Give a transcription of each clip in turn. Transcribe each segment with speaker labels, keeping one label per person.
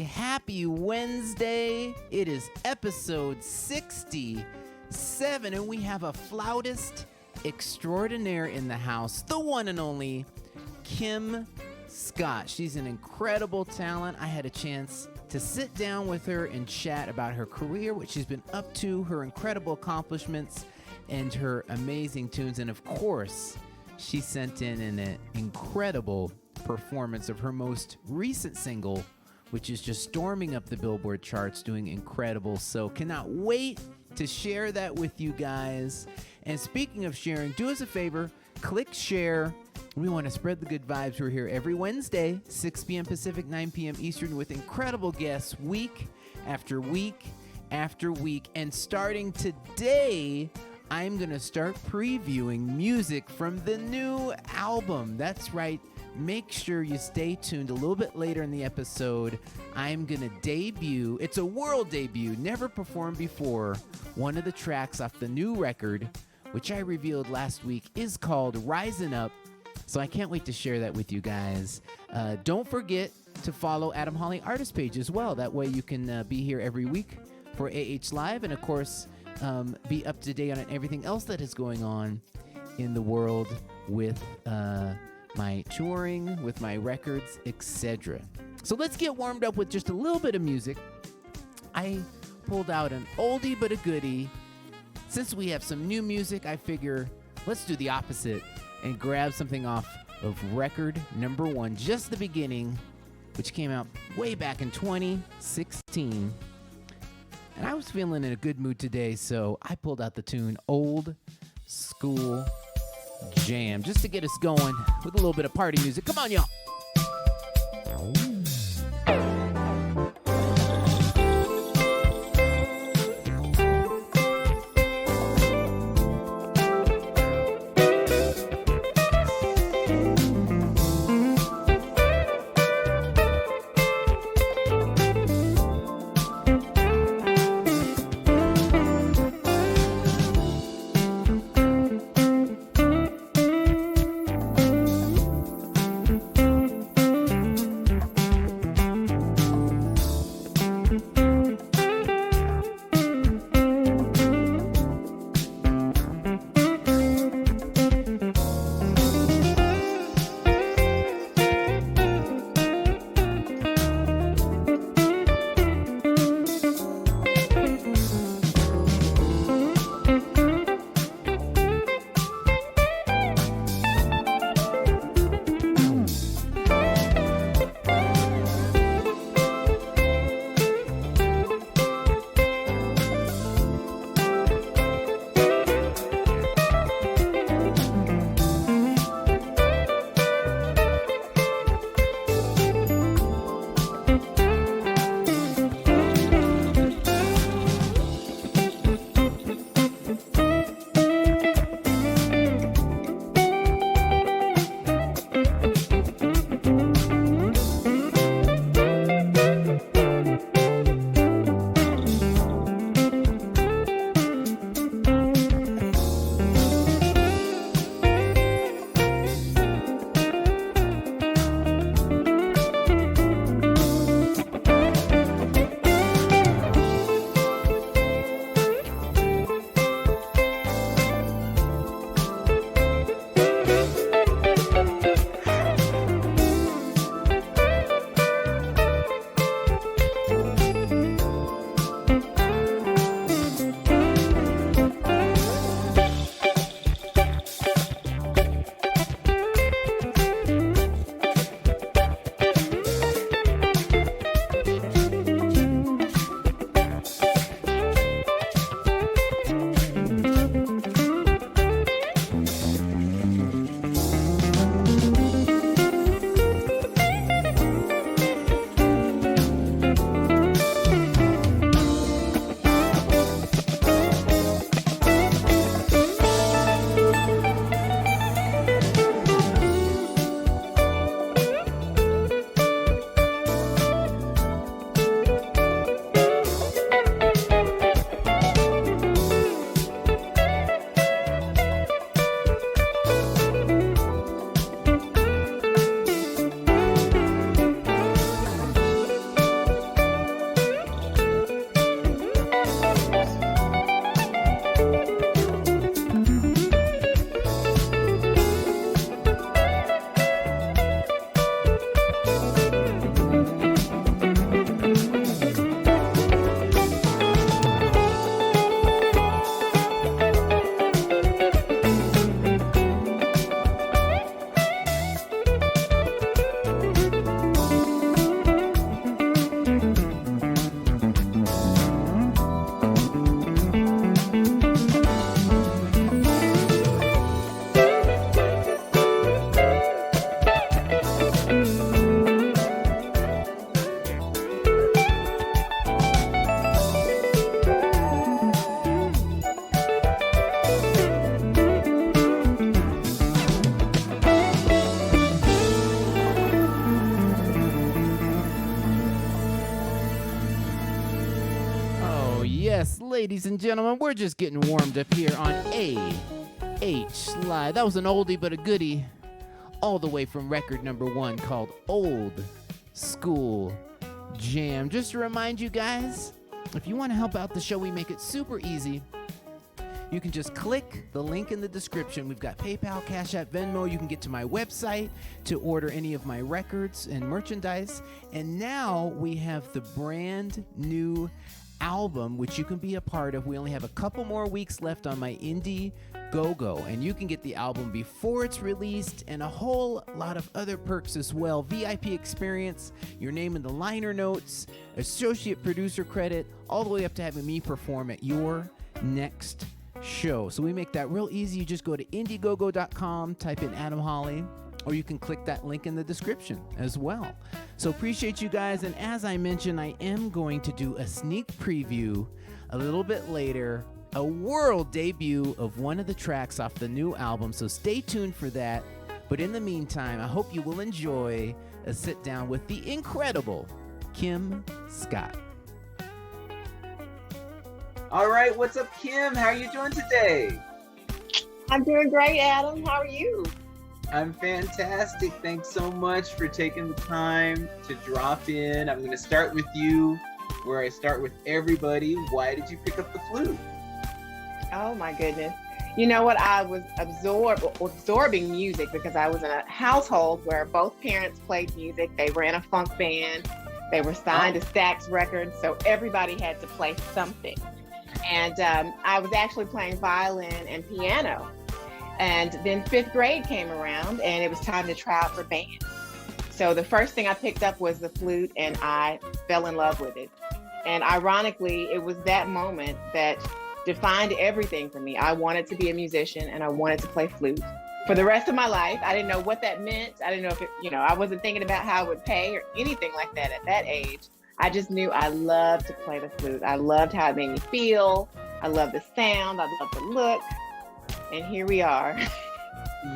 Speaker 1: Happy Wednesday. It is episode 67, and we have a flautist extraordinaire in the house, the one and only Kim Scott. She's an incredible talent. I had a chance to sit down with her and chat about her career, what she's been up to, her incredible accomplishments, and her amazing tunes. And of course, she sent in an incredible performance of her most recent single, which is just storming up the Billboard charts, doing incredible. So cannot wait to share that with you guys. And speaking of sharing, do us a favor, click share. We want to spread the good vibes. We're here every Wednesday, 6 p.m. Pacific, 9 p.m. Eastern, with incredible guests week after week after week. And starting today, I'm going to start previewing music from the new album. That's right. Make sure you stay tuned. A little bit later in the episode, I'm going to debut, it's a world debut, never performed before, one of the tracks off the new record, which I revealed last week, is called Rising Up. So I can't wait to share that with you guys. Don't forget to follow Adam Holly Artist Page as well. That way you can be here every week for AH Live, and of course, be up to date on everything else that is going on in the world with my touring, with my records, etc. So let's get warmed up with just a little bit of music. I pulled out an oldie but a goodie. Since we have some new music, I figure let's do the opposite and grab something off of record number 1, just the beginning, which came out way back in 2016. And I was feeling in a good mood today, so I pulled out the tune Old School Jam, just to get us going with a little bit of party music. Come on, y'all. Yes, ladies and gentlemen, we're just getting warmed up here on AH Live. That was an oldie but a goodie, all the way from record number 1 called Old School Jam. Just to remind you guys, if you want to help out the show, we make it super easy. You can just click the link in the description. We've got PayPal, Cash App, Venmo. You can get to my website to order any of my records and merchandise. And now we have the brand new album, which you can be a part of. We only have a couple more weeks left on my Indiegogo, and you can get the album before it's released and a whole lot of other perks as well. VIP experience, your name in the liner notes, associate producer credit, all the way up to having me perform at your next show. So we make that real easy. You just go to Indiegogo.com, type in Adam Holly, or you can click that link in the description as well. So appreciate you guys. And as I mentioned, I am going to do a sneak preview a little bit later, a world debut of one of the tracks off the new album. So stay tuned for that. But in the meantime, I hope you will enjoy a sit down with the incredible Kim Scott.
Speaker 2: All right, what's up, Kim? How are you doing today?
Speaker 3: I'm doing great, Adam. How are you?
Speaker 2: I'm fantastic. Thanks so much for taking the time to drop in. I'm going to start with you, where I start with everybody. Why did you pick up the flute?
Speaker 3: Oh, my goodness. You know what? I was absorbing music because I was in a household where both parents played music. They ran a funk band. They were signed to Stax Records, so everybody had to play something. And I was actually playing violin and piano. And then 5th grade came around and it was time to try out for band. So the first thing I picked up was the flute and I fell in love with it. And ironically, it was that moment that defined everything for me. I wanted to be a musician and I wanted to play flute for the rest of my life. I didn't know what that meant. I didn't know if it, I wasn't thinking about how it would pay or anything like that at that age. I just knew I loved to play the flute. I loved how it made me feel. I loved the sound. I loved the look. And here we are.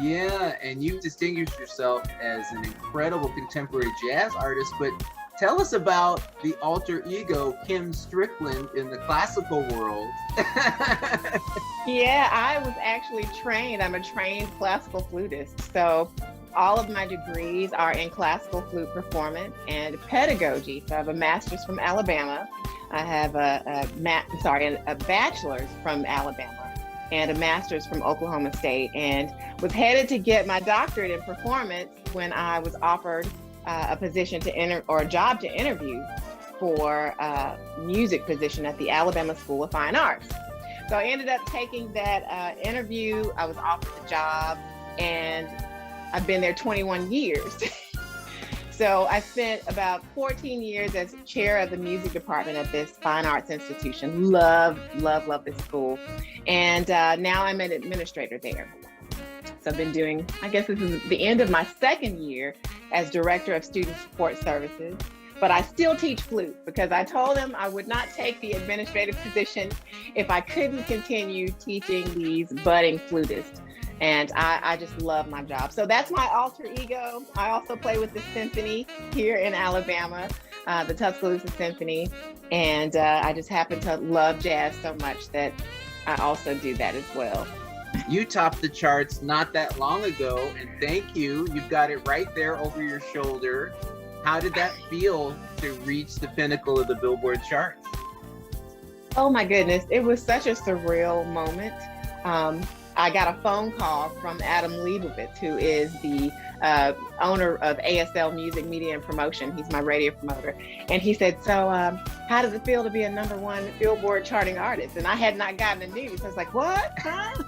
Speaker 2: Yeah, and you've distinguished yourself as an incredible contemporary jazz artist, but tell us about the alter ego, Kim Strickland, in the classical world.
Speaker 3: Yeah, I was actually trained. I'm a trained classical flutist. So all of my degrees are in classical flute performance and pedagogy. So I have a master's from Alabama. I have a bachelor's from Alabama and a master's from Oklahoma State, and was headed to get my doctorate in performance when I was offered a position a job to interview for a music position at the Alabama School of Fine Arts. So I ended up taking that interview. I was offered the job, and I've been there 21 years. So I spent about 14 years as chair of the music department at this fine arts institution. Love this school. And now I'm an administrator there. So I've been doing, I guess this is the end of my 2nd year as director of student support services. But I still teach flute because I told them I would not take the administrative position if I couldn't continue teaching these budding flutists. And I just love my job. So that's my alter ego. I also play with the symphony here in Alabama, the Tuscaloosa Symphony. And I just happen to love jazz so much that I also do that as well.
Speaker 2: You topped the charts not that long ago, and thank you. You've got it right there over your shoulder. How did that feel to reach the pinnacle of the Billboard charts?
Speaker 3: Oh my goodness, it was such a surreal moment. I got a phone call from Adam Leibovitz, who is the owner of ASL Music Media and Promotion. He's my radio promoter. And he said, so how does it feel to be a #1 Billboard charting artist? And I had not gotten the news. I was like, what? Huh?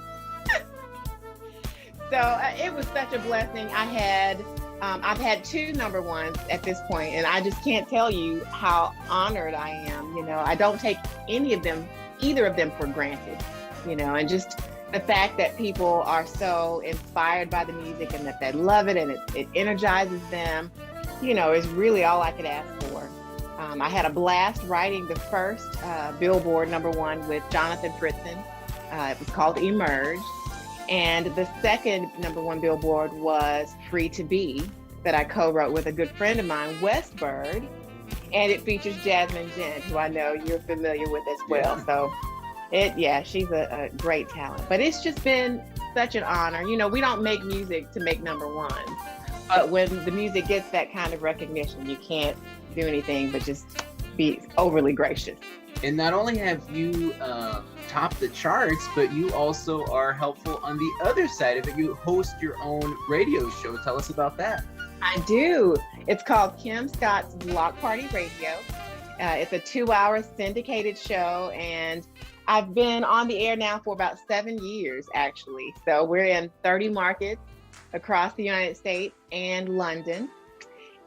Speaker 3: So it was such a blessing. I've had 2 #1s at this point, and I just can't tell you how honored I am. I don't take either of them for granted, and just the fact that people are so inspired by the music and that they love it and it energizes them, is really all I could ask for. I had a blast writing the first Billboard #1 with Jonathan Fritzen. It was called Emerge. And the second #1 Billboard was Free to Be, that I co-wrote with a good friend of mine, Wes Bird. and it features Jasmine Gent, who I know you're familiar with as well.
Speaker 2: Yeah.
Speaker 3: So she's a great talent. But it's just been such an honor. You know, we don't make music to make number one, but when the music gets that kind of recognition, you can't do anything but just be overly gracious.
Speaker 2: And not only have you topped the charts, but you also are helpful on the other side of it. You host your own radio show. Tell us about that.
Speaker 3: I do. It's called Kim Scott's Block Party Radio. It's a 2-hour syndicated show, and I've been on the air now for about 7 years, actually. So we're in 30 markets across the United States and London.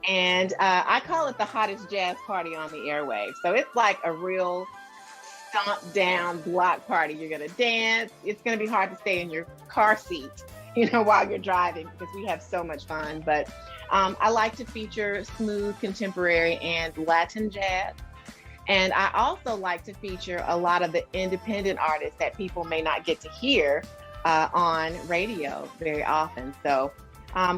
Speaker 3: And I call it the hottest jazz party on the airwaves. So it's like a real stomp down block party. You're going to dance. It's going to be hard to stay in your car seat, while you're driving, because we have so much fun. But I like to feature smooth contemporary and Latin jazz. And I also like to feature a lot of the independent artists that people may not get to hear on radio very often. So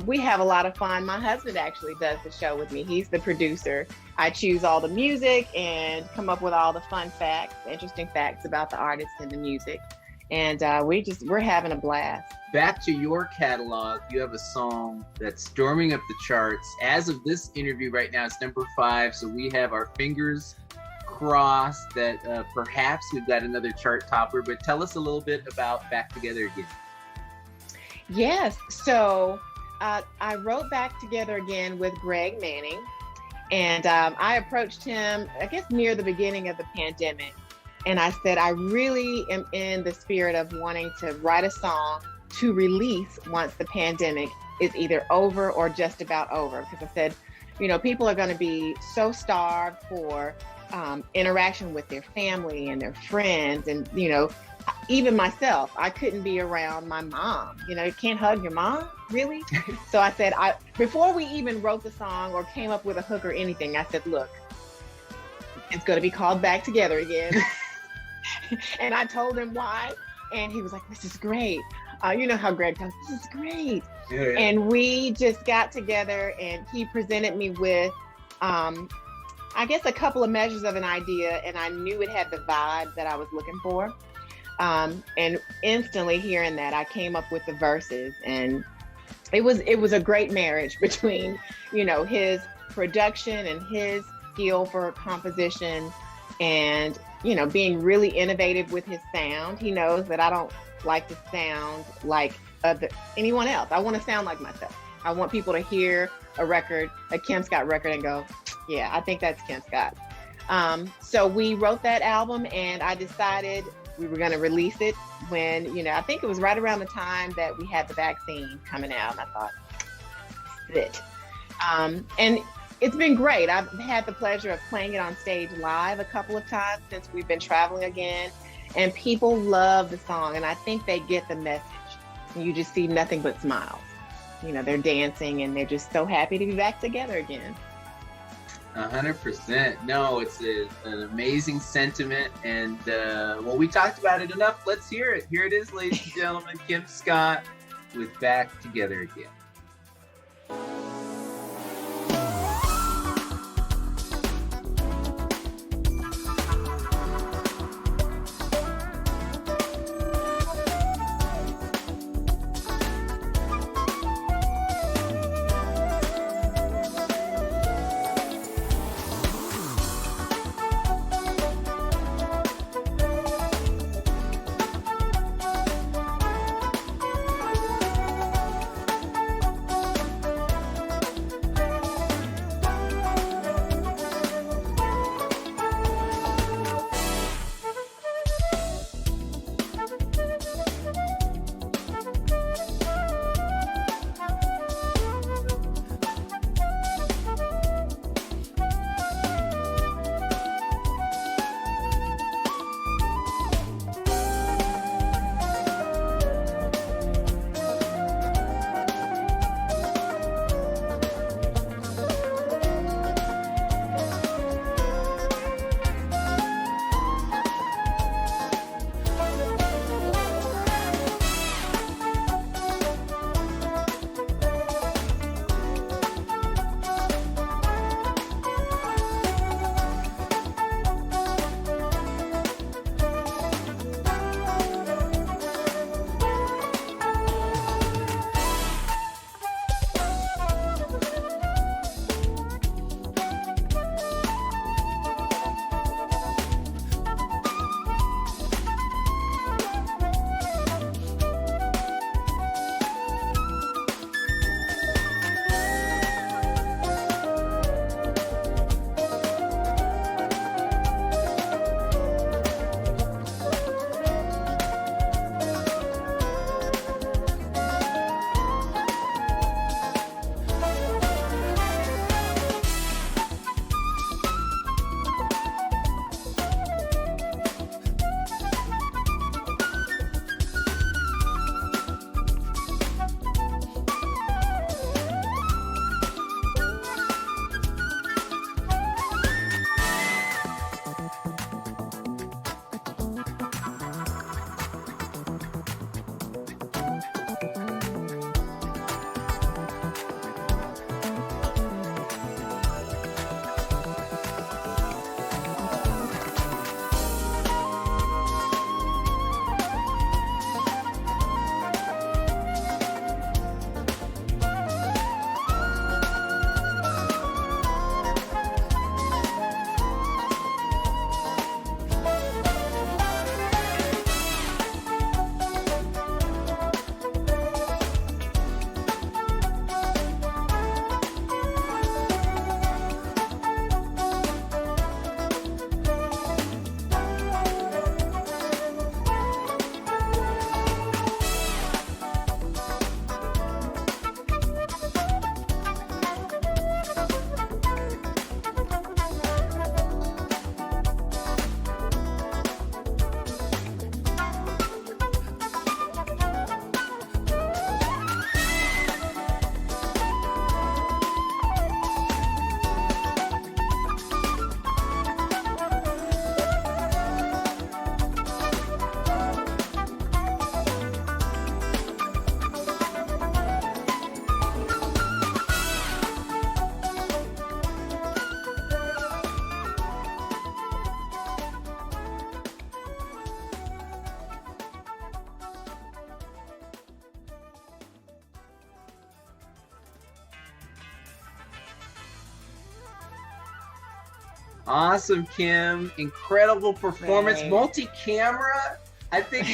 Speaker 3: we have a lot of fun. My husband actually does the show with me. He's the producer. I choose all the music and come up with all the fun facts, interesting facts about the artists and the music. And we're having a blast.
Speaker 2: Back to your catalog, you have a song that's storming up the charts. As of this interview right now, it's number 5. So we have our fingers crossed that perhaps we've got another chart topper. But tell us a little bit about Back Together Again.
Speaker 3: Yes. So I wrote Back Together Again with Greg Manning, and I approached him, I guess, near the beginning of the pandemic. And I said, I really am in the spirit of wanting to write a song to release once the pandemic is either over or just about over. Because I said, people are going to be so starved for interaction with their family and their friends. And, even myself, I couldn't be around my mom. You can't hug your mom, really? So I said, before we even wrote the song or came up with a hook or anything, I said, look, it's going to be called Back Together Again. And I told him why. And he was like, this is great. You know how Greg goes, this is great.
Speaker 2: Yeah.
Speaker 3: And we just got together, and he presented me with, I guess, a couple of measures of an idea. And I knew it had the vibe that I was looking for. And instantly hearing that, I came up with the verses, and it was a great marriage between, his production and his skill for composition, and, being really innovative with his sound. He knows that I don't like to sound like anyone else. I want to sound like myself. I want people to hear a Kim Scott record and go, yeah, I think that's Kim Scott. So we wrote that album, and I decided we were going to release it when, I think it was right around the time that we had the vaccine coming out. And I thought, that's it. And it's been great. I've had the pleasure of playing it on stage live a couple of times since we've been traveling again. And people love the song. And I think they get the message. You just see nothing but smiles. They're dancing, and they're just so happy to be back together again.
Speaker 2: 100%. No, it's an amazing sentiment. And we talked about it enough. Let's hear it. Here it is, ladies and gentlemen. Kim Scott with Back Together Again. Awesome, Kim. Incredible performance.
Speaker 3: Right.
Speaker 2: Multi-camera. I think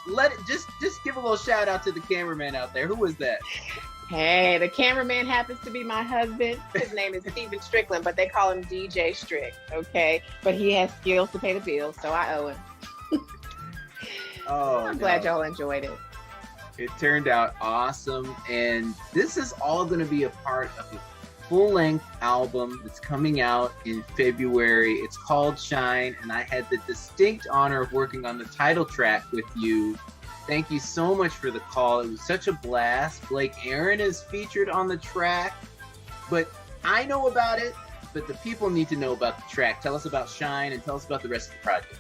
Speaker 2: let it just give a little shout out to the cameraman out there. Who was that?
Speaker 3: Hey, the cameraman happens to be my husband. His name is Steven Strickland, but they call him DJ Strick. Okay, but he has skills to pay the bills, so I owe him. I'm glad y'all enjoyed it.
Speaker 2: It turned out awesome, and this is all going to be a part of a full-length album that's coming out in February. It's called Shine, and I had the distinct honor of working on the title track with you. Thank you so much for the call. It was such a blast. Blake Aaron is featured on the track, but I know about it, but the people need to know about the track. Tell us about Shine and tell us about the rest of the project.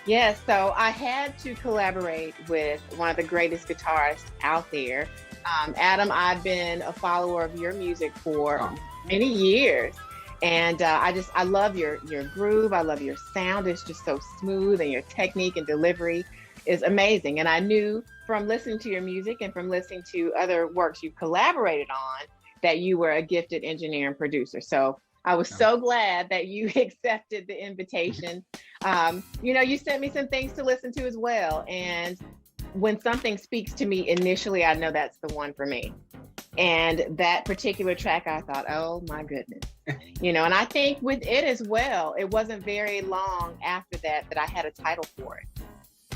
Speaker 3: Yes, so I had to collaborate with one of the greatest guitarists out there. Adam, I've been a follower of your music for many years. And I love your groove. I love your sound. It's just so smooth, and your technique and delivery is amazing. And I knew from listening to your music and from listening to other works you collaborated on that you were a gifted engineer and producer. So I was so glad that you accepted the invitation. You sent me some things to listen to as well. And when something speaks to me initially, I know that's the one for me. And that particular track, I thought, oh my goodness. And I think with it as well, it wasn't very long after that I had a title for it.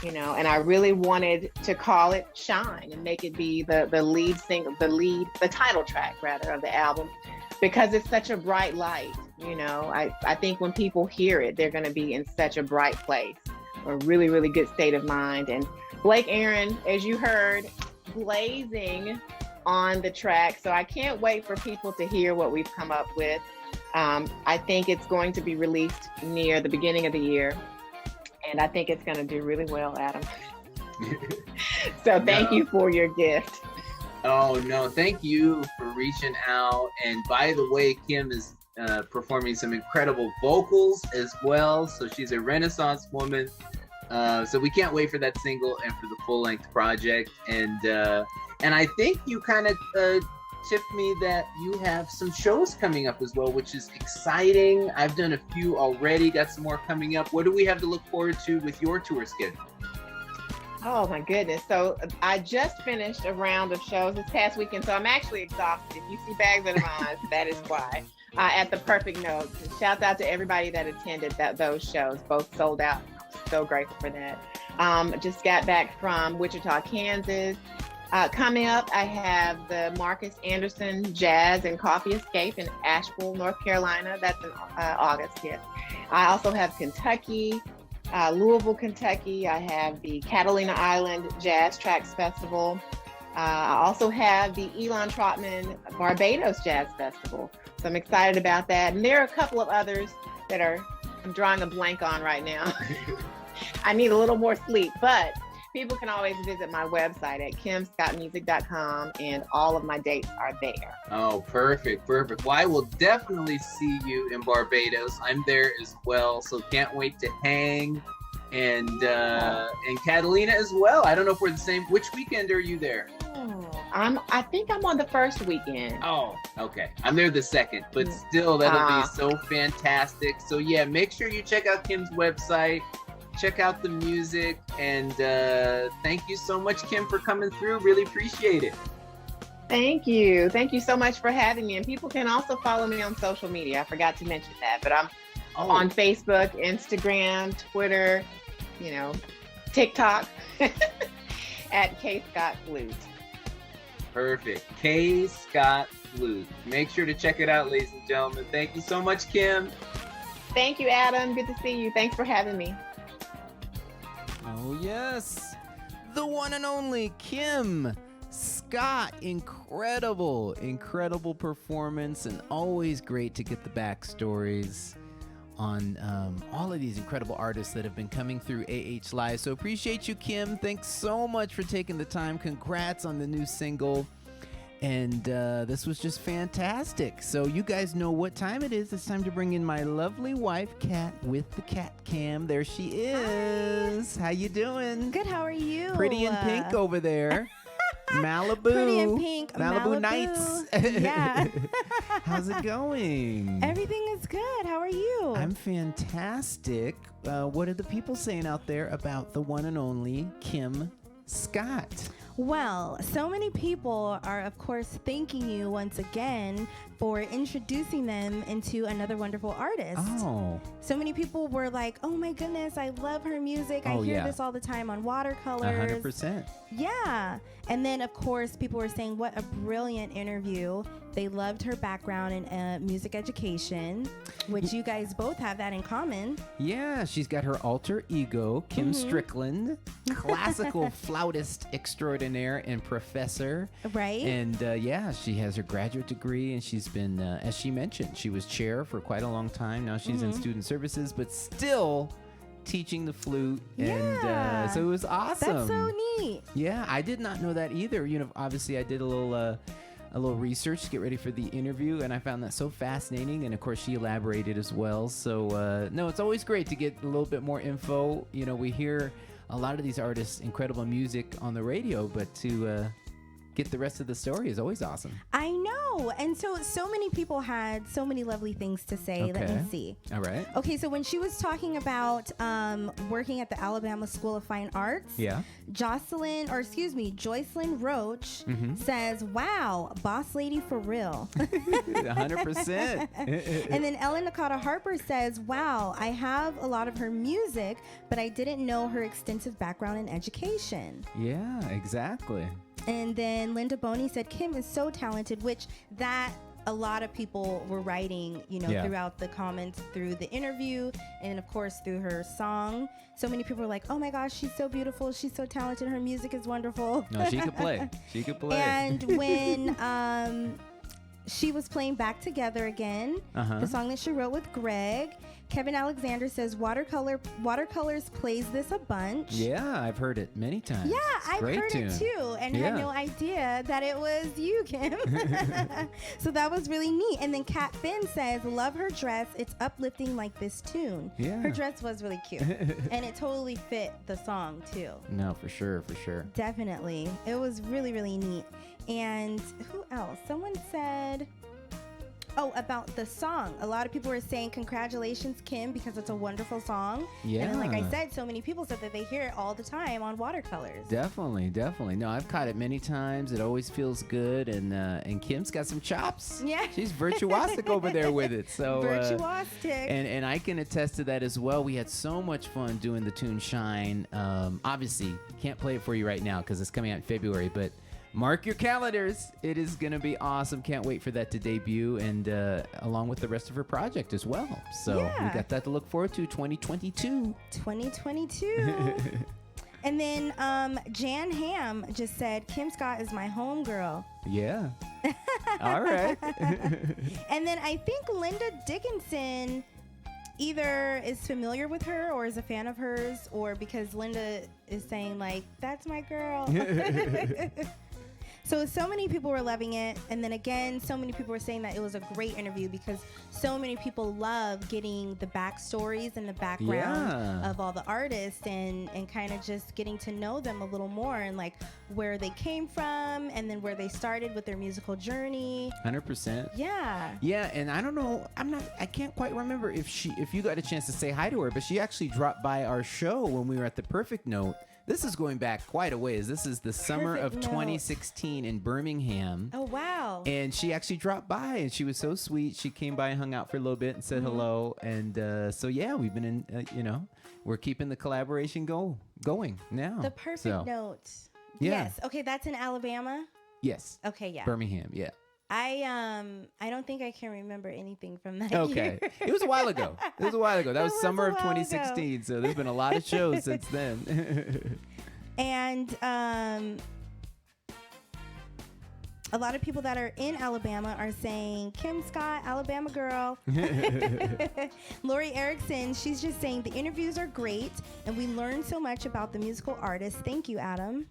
Speaker 3: And I really wanted to call it Shine and make it be the lead single, the title track rather of the album, because it's such a bright light. I think when people hear it, they're going to be in such a bright place, a really, really good state of mind. And Blake Aaron, as you heard, blazing on the track. So I can't wait for people to hear what we've come up with. I think it's going to be released near the beginning of the year. And I think it's going to do really well, Adam. So thank you for your gift.
Speaker 2: Oh, no. Thank you for reaching out. And by the way, Kim is performing some incredible vocals as well. So she's a Renaissance woman. So we can't wait for that single and for the full-length project. And I think you kind of tipped me that you have some shows coming up as well, which is exciting. I've done a few already, got some more coming up. What do we have to look forward to with your tour schedule?
Speaker 3: Oh my goodness. So I just finished a round of shows this past weekend, so I'm actually exhausted. If you see bags under my eyes, that is why. At the Perfect Note. Shouts out to everybody that attended those shows, both sold out. So grateful for that. Just got back from Wichita, Kansas. Coming up, I have the Marcus Anderson Jazz and Coffee Escape in Asheville, North Carolina. That's in August, yes. I also have Kentucky, Louisville, Kentucky. I have the Catalina Island Jazz Tracks Festival. I also have the Elon Trotman Barbados Jazz Festival. So I'm excited about that. And there are a couple of others that I'm drawing a blank on right now. I need a little more sleep, but people can always visit my website at kimscottmusic.com, and all of my dates are there.
Speaker 2: Oh, perfect. Well, I will definitely see you in Barbados. I'm there as well, so can't wait to hang. And Catalina as well. I don't know if we're the same. Which weekend are you there?
Speaker 3: I think I'm on the first weekend.
Speaker 2: Oh, okay. I'm there the second, but still, that'll be so fantastic. So yeah, make sure you check out Kim's website. Check out the music, and thank you so much, Kim, for coming through. Really appreciate it.
Speaker 3: Thank you so much for having me. And people can also follow me on social media. I forgot to mention that, but I'm on Facebook, Instagram, Twitter, TikTok at K Scott Flute.
Speaker 2: Perfect. K Scott Flute. Make sure to check it out, ladies and gentlemen. Thank you so much, Kim.
Speaker 3: Thank you, Adam. Good to see you. Thanks for having me.
Speaker 1: Oh, yes. The one and only Kim Scott. Incredible performance, and always great to get the backstories on all of these incredible artists that have been coming through AH Live. So appreciate you, Kim. Thanks so much for taking the time. Congrats on the new single. And this was just fantastic. So you guys know what time it is. It's time to bring in my lovely wife, Kat, with the cat cam. There she is. Hi. How you doing?
Speaker 4: Good. How are you?
Speaker 1: Pretty in pink over there. Malibu.
Speaker 4: Pretty in Pink.
Speaker 1: Malibu Nights.
Speaker 4: Yeah.
Speaker 1: How's it going?
Speaker 4: Everything is good. How are you?
Speaker 1: I'm fantastic. What are the people saying out there about the one and only Kim Scott?
Speaker 4: Well, so many people are, of course, thanking you once again for introducing them into another wonderful artist.
Speaker 1: Oh.
Speaker 4: So many people were like, oh my goodness, I love her music. I hear this all the time on Watercolors.
Speaker 1: 100%.
Speaker 4: Yeah. And then, of course, people were saying what a brilliant interview. They loved her background in music education, which you guys both have that in common.
Speaker 1: Yeah, she's got her alter ego, Kim Strickland, classical flautist extraordinaire and professor.
Speaker 4: Right.
Speaker 1: And she has her graduate degree, and she's been, as she mentioned, she was chair for quite a long time. Now she's in student services, but still teaching the flute. And so it was awesome.
Speaker 4: That's so neat.
Speaker 1: Yeah, I did not know that either. You know, obviously I did a little research to get ready for the interview, and I found that so fascinating. And of course, she elaborated as well. So no, it's always great to get a little bit more info. You know, we hear a lot of these artists' incredible music on the radio, but to get the rest of the story is always awesome.
Speaker 4: I know. And so many people had so many lovely things to say.
Speaker 1: Okay.
Speaker 4: Let me see.
Speaker 1: All right.
Speaker 4: Okay, so when she was talking about working at the Alabama School of Fine Arts, Jocelyn Roach says, wow, boss lady for real.
Speaker 1: 100%.
Speaker 4: And then Ellen Nakata Harper says, wow, I have a lot of her music, but I didn't know her extensive background in education.
Speaker 1: Yeah, exactly.
Speaker 4: And then Linda Boney said, Kim is so talented, which that a lot of people were writing, throughout the comments, through the interview, and of course through her song. So many people were like, oh my gosh, she's so beautiful. She's so talented. Her music is wonderful.
Speaker 1: No, she could play. She could play.
Speaker 4: And when she was playing Back Together Again, the song that she wrote with Greg, Kevin Alexander says Watercolors plays this a bunch.
Speaker 1: Yeah, I've heard it many times.
Speaker 4: Yeah, I've
Speaker 1: Great
Speaker 4: heard
Speaker 1: tune.
Speaker 4: it too, and had no idea that it was you, Kim. So that was really neat. And then Kat Finn says, love her dress. It's uplifting like this tune.
Speaker 1: Yeah.
Speaker 4: Her dress was really cute. And it totally fit the song too.
Speaker 1: No, for sure, for sure.
Speaker 4: Definitely. It was really, really neat. And who else? Someone said... Oh, about the song. A lot of people were saying, congratulations, Kim, because it's a wonderful song.
Speaker 1: Yeah.
Speaker 4: And then, like I said, so many people said that they hear it all the time on Watercolors.
Speaker 1: Definitely, definitely. No, I've caught it many times. It always feels good. And Kim's got some chops.
Speaker 4: Yeah.
Speaker 1: She's virtuosic over there with it. So
Speaker 4: virtuosic.
Speaker 1: And I can attest to that as well. We had so much fun doing the tune Shine. Obviously, can't play it for you right now because it's coming out in February, but mark your calendars. It is going to be awesome. Can't wait for that to debut, and along with the rest of her project as well. So we got that to look forward to, 2022.
Speaker 4: 2022. And then Jan Ham just said, Kim Scott is my homegirl.
Speaker 1: Yeah. All right.
Speaker 4: And then I think Linda Dickinson either is familiar with her or is a fan of hers, or because Linda is saying, like, that's my girl. So many people were loving it. And then again, so many people were saying that it was a great interview because so many people love getting the backstories and the background of all the artists and kind of just getting to know them a little more and like where they came from and then where they started with their musical journey.
Speaker 1: 100%.
Speaker 4: Yeah.
Speaker 1: Yeah, and I don't know, I can't quite remember if you got a chance to say hi to her, but she actually dropped by our show when we were at the Perfect Note. This is going back quite a ways. This is the summer of 2016 in Birmingham.
Speaker 4: Oh, wow.
Speaker 1: And she actually dropped by, and she was so sweet. She came by and hung out for a little bit and said hello. And so, yeah, we've been in, we're keeping the collaboration going now.
Speaker 4: The Perfect Note.
Speaker 1: Yeah.
Speaker 4: Yes. Okay, that's in Alabama?
Speaker 1: Yes.
Speaker 4: Okay, yeah.
Speaker 1: Birmingham, yeah.
Speaker 4: I don't think I can remember anything from that
Speaker 1: year. It was a while ago. That was summer of 2016.
Speaker 4: Ago.
Speaker 1: So there's been a lot of shows since then.
Speaker 4: And a lot of people that are in Alabama are saying, Kim Scott, Alabama girl. Lori Erickson, she's just saying the interviews are great and we learned so much about the musical artist. Thank you, Adam.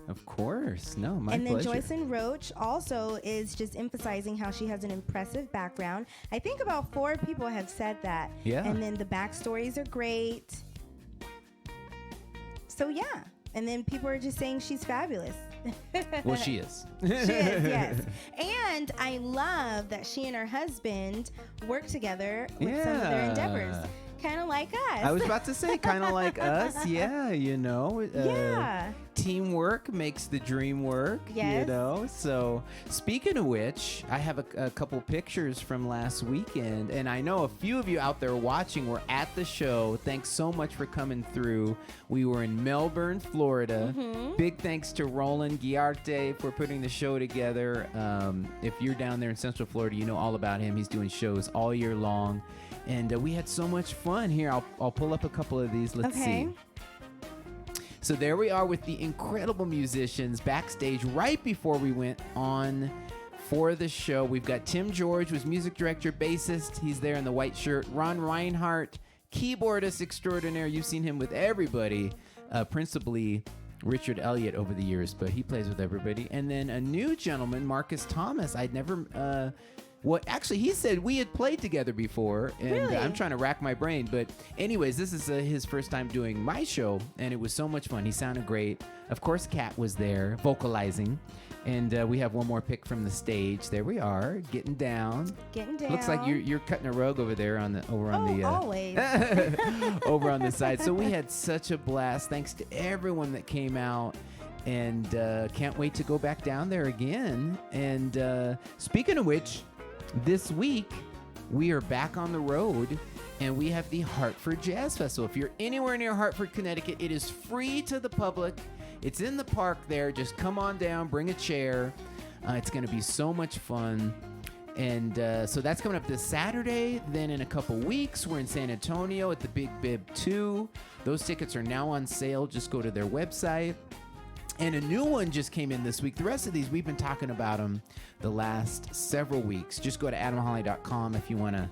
Speaker 1: Of course. No, my pleasure.
Speaker 4: And then Joycelyn Roach also is just emphasizing how she has an impressive background. I think about 4 people have said that.
Speaker 1: Yeah.
Speaker 4: And then the backstories are great. So, yeah. And then people are just saying she's fabulous.
Speaker 1: Well, she is.
Speaker 4: She is, yes. And I love that she and her husband work together with some of their endeavors. Kind of like us.
Speaker 1: I was about to say, kind of like us. Yeah, you know.
Speaker 4: Yeah.
Speaker 1: Teamwork makes the dream work.
Speaker 4: Yes.
Speaker 1: You know. So, speaking of which, I have a couple pictures from last weekend, and I know a few of you out there watching were at the show. Thanks so much for coming through. We were in Melbourne, Florida. Big thanks to Roland Guiarte for putting the show together. If you're down there in Central Florida, you know all about him. He's doing shows all year long. And we had so much fun. Here, I'll pull up a couple of these. Let's see. So there we are with the incredible musicians backstage right before we went on for the show. We've got Tim George, who's music director, bassist. He's there in the white shirt. Ron Reinhardt, keyboardist extraordinaire. You've seen him with everybody, principally Richard Elliott over the years, but he plays with everybody. And then a new gentleman, Marcus Thomas. I'd never... Well, actually, he said we had played together before, and
Speaker 4: Really?
Speaker 1: I'm trying to rack my brain. But anyways, this is his first time doing my show, and it was so much fun. He sounded great. Of course, Kat was there vocalizing, and we have one more pic from the stage. There we are, getting down.
Speaker 4: Getting down.
Speaker 1: Looks like you're cutting a rug over there over on the
Speaker 4: always.
Speaker 1: over on the side. So we had such a blast. Thanks to everyone that came out. And can't wait to go back down there again. And speaking of which, this week we are back on the road and we have the Hartford Jazz Festival. If you're anywhere near Hartford, Connecticut, it is free to the public. It's in the park there. Just come on down, bring a chair. It's going to be so much fun. And so that's coming up this Saturday. Then in a couple weeks, we're in San Antonio at the Big Bib 2. Those tickets are now on sale. Just go to their website. And a new one just came in this week. The rest of these, we've been talking about them the last several weeks. Just go to adamholly.com if you want to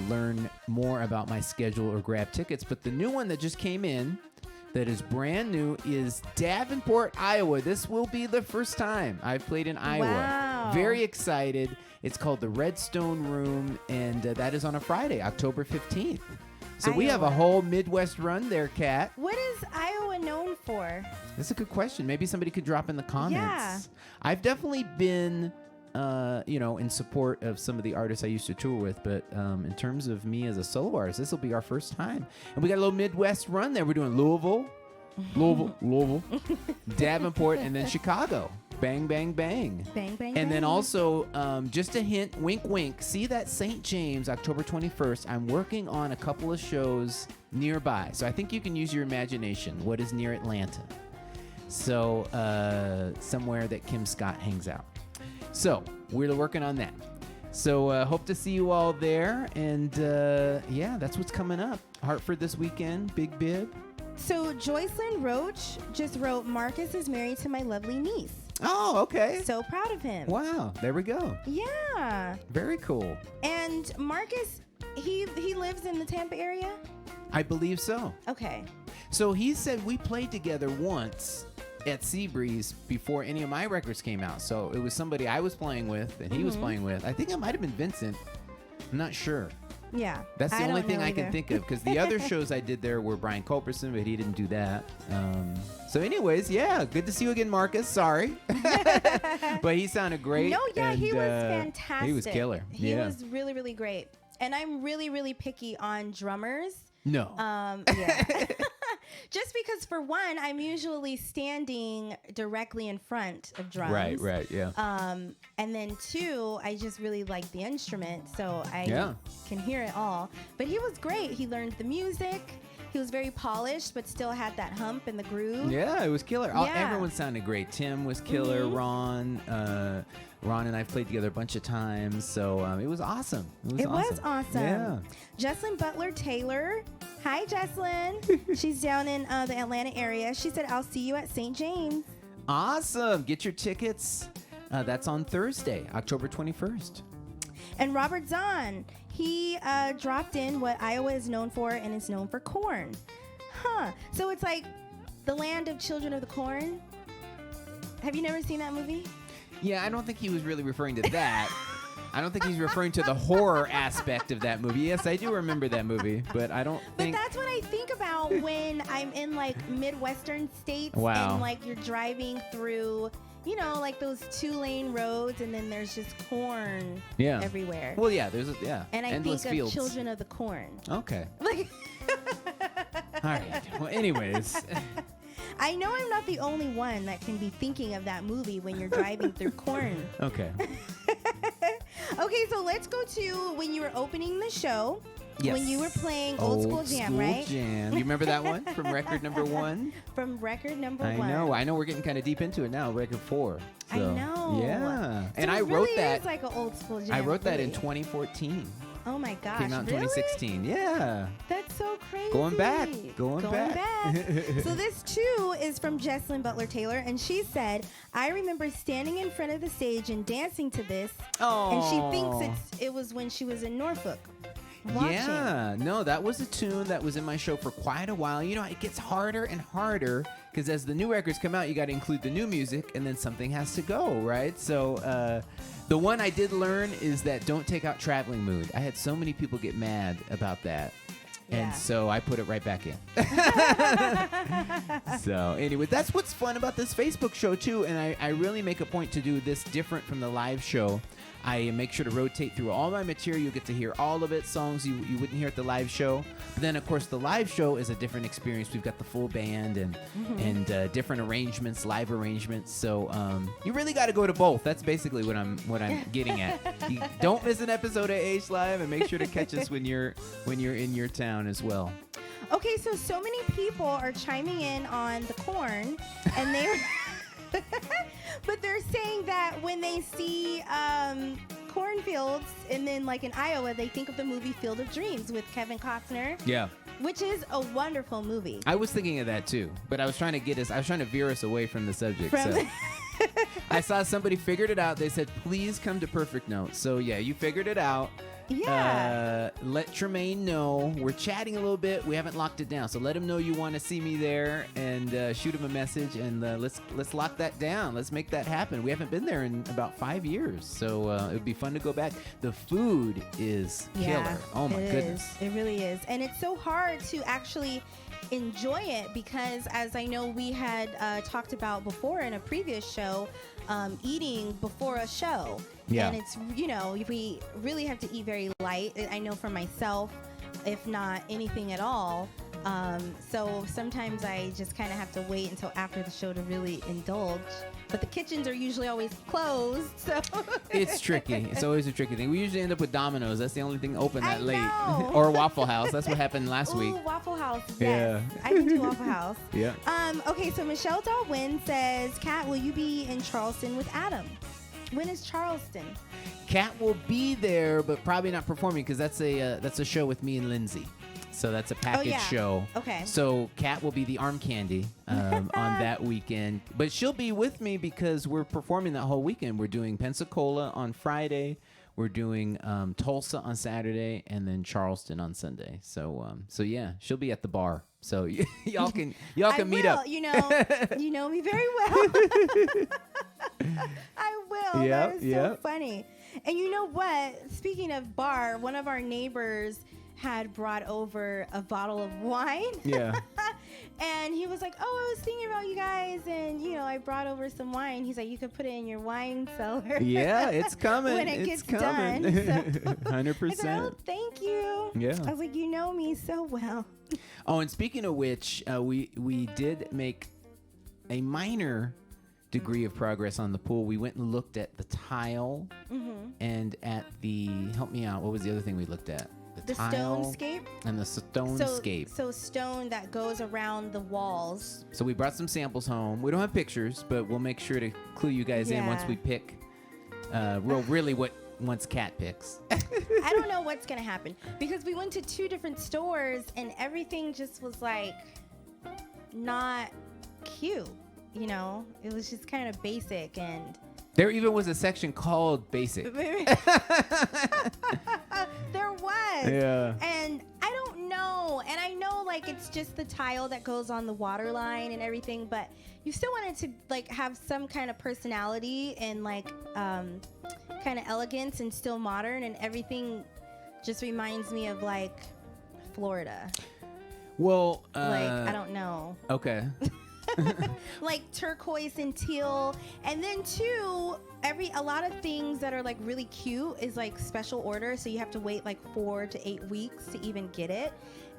Speaker 1: learn more about my schedule or grab tickets. But the new one that just came in that is brand new is Davenport, Iowa. This will be the first time I've played in Iowa.
Speaker 4: Wow.
Speaker 1: Very excited. It's called the Redstone Room, and that is on a Friday, October 15th. So we have a
Speaker 4: Iowa.
Speaker 1: whole Midwest run there, Kat.
Speaker 4: What is Iowa known for?
Speaker 1: That's a good question. Maybe somebody could drop in the comments.
Speaker 4: Yeah.
Speaker 1: I've definitely been, in support of some of the artists I used to tour with, but in terms of me as a solo artist, this will be our first time. And we got a little Midwest run there. We're doing Louisville, Davenport, and then Chicago. Bang, bang, bang.
Speaker 4: Bang, bang,
Speaker 1: And then
Speaker 4: bang.
Speaker 1: also, just a hint, wink, wink. See that St. James, October 21st. I'm working on a couple of shows nearby. So I think you can use your imagination. What is near Atlanta? So somewhere that Kim Scott hangs out. So we're working on that. So hope to see you all there. And that's what's coming up. Hartford this weekend, Big Bib.
Speaker 4: So Joycelyn Roach just wrote, Marcus is married to my lovely niece.
Speaker 1: Oh, okay.
Speaker 4: So proud of him.
Speaker 1: Wow, there we go.
Speaker 4: Yeah.
Speaker 1: Very cool.
Speaker 4: And Marcus, he lives in the Tampa area?
Speaker 1: I believe so.
Speaker 4: Okay.
Speaker 1: So he said we played together once at Seabreeze before any of my records came out. So it was somebody I was playing with and he was playing with. I think it might have been Vincent. I'm not sure.
Speaker 4: Yeah.
Speaker 1: That's the only
Speaker 4: don't
Speaker 1: thing
Speaker 4: know
Speaker 1: I can
Speaker 4: either.
Speaker 1: think of, because the other shows I did there were Brian Culberson, but he didn't do that. So anyways, yeah, good to see you again, Marcus. Sorry. But he sounded great.
Speaker 4: No, yeah,
Speaker 1: and,
Speaker 4: he was fantastic.
Speaker 1: He was killer.
Speaker 4: He was really, really great. And I'm really, really picky on drummers.
Speaker 1: No.
Speaker 4: Yeah. Just because, for one, I'm usually standing directly in front of drums.
Speaker 1: Right, yeah.
Speaker 4: And then two, I just really like the instrument, so I can hear it all. But he was great. He learned the music. He was very polished, but still had that hump and the groove.
Speaker 1: Yeah, it was killer.
Speaker 4: Yeah.
Speaker 1: Everyone sounded great. Tim was killer. Ron and I played together a bunch of times, so it was awesome.
Speaker 4: It was awesome.
Speaker 1: Yeah.
Speaker 4: Jesslyn Butler Taylor. Hi, Jesslyn. She's down in the Atlanta area. She said, I'll see you at St. James.
Speaker 1: Awesome. Get your tickets. That's on Thursday, October 21st.
Speaker 4: And Robert Zahn, he dropped in what Iowa is known for, and is known for corn. Huh. So it's like the land of children of the corn. Have you never seen that movie?
Speaker 1: Yeah, I don't think he was really referring to that. I don't think he's referring to the horror aspect of that movie. Yes, I do remember that movie, but I don't think.
Speaker 4: But that's what I think about when I'm in like Midwestern states
Speaker 1: Wow.
Speaker 4: and like you're driving through, you know, like those 2-lane roads and then there's just corn
Speaker 1: Yeah.
Speaker 4: everywhere.
Speaker 1: Well, yeah, there's
Speaker 4: And I
Speaker 1: endless
Speaker 4: think
Speaker 1: fields.
Speaker 4: of Children of the Corn.
Speaker 1: Okay.
Speaker 4: Like,
Speaker 1: All right. Well, anyways.
Speaker 4: I know I'm not the only one that can be thinking of that movie when you're driving through corn.
Speaker 1: Okay.
Speaker 4: Okay, so let's go to when you were opening the show.
Speaker 1: Yes.
Speaker 4: When you were playing Old School Jam, right?
Speaker 1: Jam. You remember that one from record number 1?
Speaker 4: From record number
Speaker 1: I
Speaker 4: 1.
Speaker 1: know. We're getting kind of deep into it now. Record 4.
Speaker 4: I
Speaker 1: So,
Speaker 4: know.
Speaker 1: Yeah.
Speaker 4: So
Speaker 1: And
Speaker 4: it
Speaker 1: I
Speaker 4: really
Speaker 1: wrote that.
Speaker 4: is like an Old School Jam.
Speaker 1: I wrote that in
Speaker 4: really.
Speaker 1: 2014.
Speaker 4: Oh my gosh!
Speaker 1: Came out in
Speaker 4: really?
Speaker 1: 2016. Yeah.
Speaker 4: That's so crazy.
Speaker 1: Going back. Going back.
Speaker 4: So this too is from Jesslyn Butler Taylor, and she said, "I remember standing in front of the stage and dancing to this, and she thinks it was when she was in Norfolk." Watching.
Speaker 1: Yeah, no, that was a tune that was in my show for quite a while. You know, it gets harder and harder because as the new records come out, you got to include the new music and then something has to go, right? So the one I did learn is that don't take out Traveling Mood. I had so many people get mad about that.
Speaker 4: Yeah.
Speaker 1: And so I put it right back in. So anyway, that's what's fun about this Facebook show too. And I really make a point to do this different from the live show. I make sure to rotate through all my material. You get to hear all of it, songs you wouldn't hear at the live show. But then, of course, the live show is a different experience. We've got the full band and different arrangements, live arrangements. So you really got to go to both. That's basically what I'm getting at. You don't miss an episode of H Live, and make sure to catch us when you're in your town as well.
Speaker 4: Okay, so many people are chiming in on the corn, and they're. But they're saying that when they see cornfields and then like in Iowa, they think of the movie Field of Dreams with Kevin Costner.
Speaker 1: Yeah.
Speaker 4: Which is a wonderful movie.
Speaker 1: I was thinking of that too, but I was trying to veer us away from the subject. I saw somebody figured it out. They said, please come to Perfect Note. So yeah, you figured it out.
Speaker 4: Yeah.
Speaker 1: Let Tremaine know. We're chatting a little bit. We haven't locked it down. So let him know you want to see me there and shoot him a message and let's lock that down. Let's make that happen. We haven't been there in about 5 years. So it would be fun to go back. The food is killer. Oh my goodness.
Speaker 4: It really is. And it's so hard to actually enjoy it because as I know we had talked about before in a previous show, eating before a show.
Speaker 1: Yeah.
Speaker 4: And it's, you know, we really have to eat very light. I know for myself, if not anything at all. So sometimes I just kind of have to wait until after the show to really indulge. But the kitchens are usually always closed, so
Speaker 1: it's tricky. It's always a tricky thing. We usually end up with Domino's. That's the only thing open that late.
Speaker 4: know.
Speaker 1: Or Waffle House. That's what happened last
Speaker 4: Ooh,
Speaker 1: week.
Speaker 4: Waffle House. Yes.
Speaker 1: Yeah.
Speaker 4: I can do Waffle House.
Speaker 1: Yeah.
Speaker 4: Okay, so Michelle Darwin says, Kat, will you be in Charleston with Adam? When is Charleston?
Speaker 1: Kat will be there, but probably not performing because that's a show with me and Lindsay. So that's a package show.
Speaker 4: Okay.
Speaker 1: So Kat will be the arm candy on that weekend, but she'll be with me because we're performing that whole weekend. We're doing Pensacola on Friday, we're doing Tulsa on Saturday, and then Charleston on Sunday. So yeah, she'll be at the bar. So y'all can meet up.
Speaker 4: You know me very well. I will.
Speaker 1: Yep,
Speaker 4: That is
Speaker 1: yep.
Speaker 4: so funny. And you know what? Speaking of bar, one of our neighbors had brought over a bottle of wine.
Speaker 1: Yeah.
Speaker 4: And he was like, oh, I was thinking about you guys. And, you know, I brought over some wine. He's like, you could put it in your wine cellar.
Speaker 1: Yeah, it's coming.
Speaker 4: When it
Speaker 1: it's
Speaker 4: gets
Speaker 1: coming.
Speaker 4: done. So
Speaker 1: 100%.
Speaker 4: I said, oh, thank you.
Speaker 1: Yeah.
Speaker 4: I was like, you know me so well.
Speaker 1: Oh, and speaking of which, we did make a minor degree of progress on the pool. We went and looked at the tile and at the, help me out, what was the other thing we looked at?
Speaker 4: The
Speaker 1: tile
Speaker 4: stonescape.
Speaker 1: and the stonescape.
Speaker 4: So stone that goes around the walls.
Speaker 1: So we brought some samples home. We don't have pictures, but we'll make sure to clue you guys in once we pick really what once Kat picks.
Speaker 4: I don't know what's going to happen because we went to 2 different stores and everything just was like not cute. You know, it was just kind of basic and
Speaker 1: There even was a section called Basic.
Speaker 4: there was.
Speaker 1: Yeah.
Speaker 4: And I don't know. And I know like it's just the tile that goes on the water line and everything, but you still wanted to like have some kind of personality and like kind of elegance and still modern, and everything just reminds me of like Florida.
Speaker 1: Well,
Speaker 4: Like, I don't know.
Speaker 1: Okay.
Speaker 4: Like turquoise and teal. And then too, a lot of things that are like really cute is like special order. So you have to wait like 4 to 8 weeks to even get it.